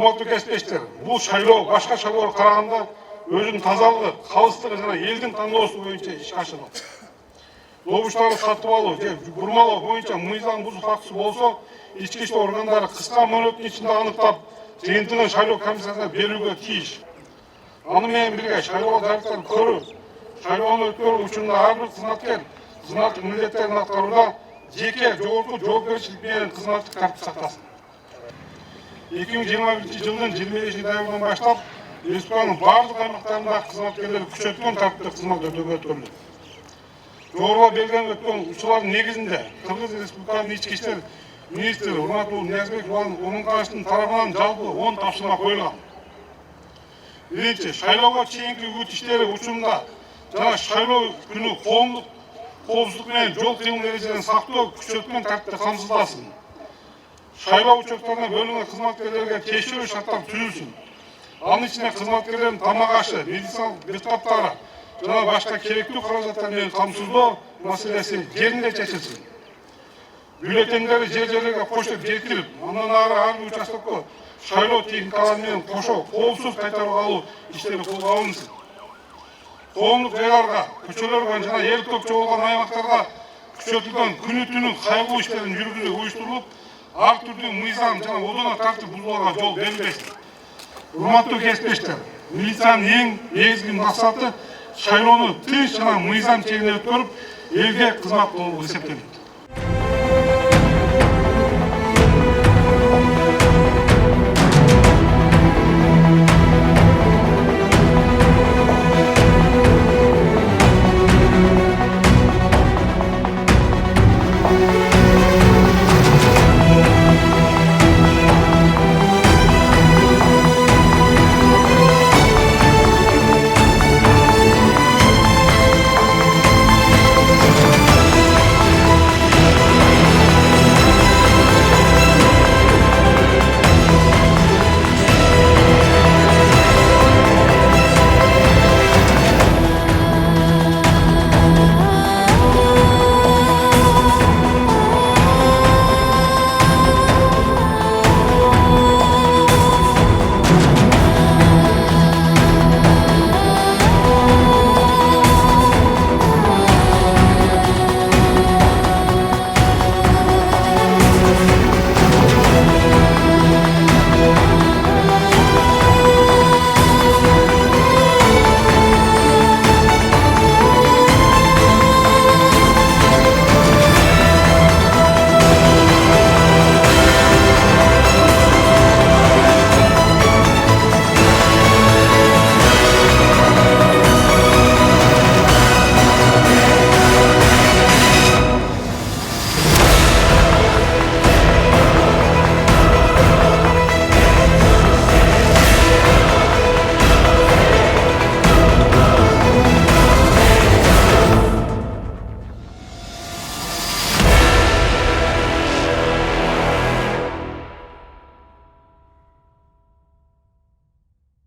урматтуу кесиптештер, бул шайлоо башка шайлоого караганда өзүнүн тазалыгы, калыстыгы жана элдин тандоосу боюнча ишке ашырылат. Добуштарды сатып алуу же бурмалоо боюнча мыйзам бузуу фактысы болсо, ички иштер органдары кыска мөөнөттүн ичинде аныктап, жыйынтыгын шайлоо комиссиясына берүүгө тийиш. Аны менен бирге шайлоого дарыктар көрүү, шайлоону өткөрүү учурунда ар бир кызматкер кызматтык милдеттерин аткарууда жеке жогорку жоопкерчилик менен кызматтык тартип сактасын. 2021 жылдын 25 ноябрынан баштап республиканын барлык аймактарында кызматкерлер күчөткөн тартипте кызмат өткөрүлөт. Жогоруда белгиленип өткөн учурлардын негизинде Кыргыз Республикасынын ички иштер министри Урматулла Ниязбеков Онун Караштын тарабынан жалпы 10 тапшырма коюлган. Биринчи, шайлоого чейинки үгүт иштери учурунда жана шайлоо күнү коомдук коопсуздук менен жол кыймыл эрежелерин сактоо күчөткөн тартипте камсыздалсын. Шайлоо учуртарына бөлүнгөн кызматкерлерге текшерүү шарттары түзүлсүн. Анын ичинде кызматкерлердин тамак ашы, медициналык бетаптары жана башка керектүү каражаттар менен камсыздоо маселеси жеринде чечилсин. Бюллетендери жер-жерлерге коштоп жеткирип, андан ары ар бир участоктко шайлоо техникалары менен кошо коопсуз кайтарып алуу иштери колго алынсын. Коомдук жайларга, көчөлөргө жана эл көп чогулган аймактарга күчөтүлгөн күнү-түнү кайгуу иштерин жүргүзүү уюштурулуп, ар түрдүү мыйзам жана одоно тартип бузууларга жол берилбесин. Урматтуу кесиптештер, милициянын эң негизги максаты шайлоону тынч жана мыйзам чегинде өткөрүп, элге кызмат кылуу эсептелет.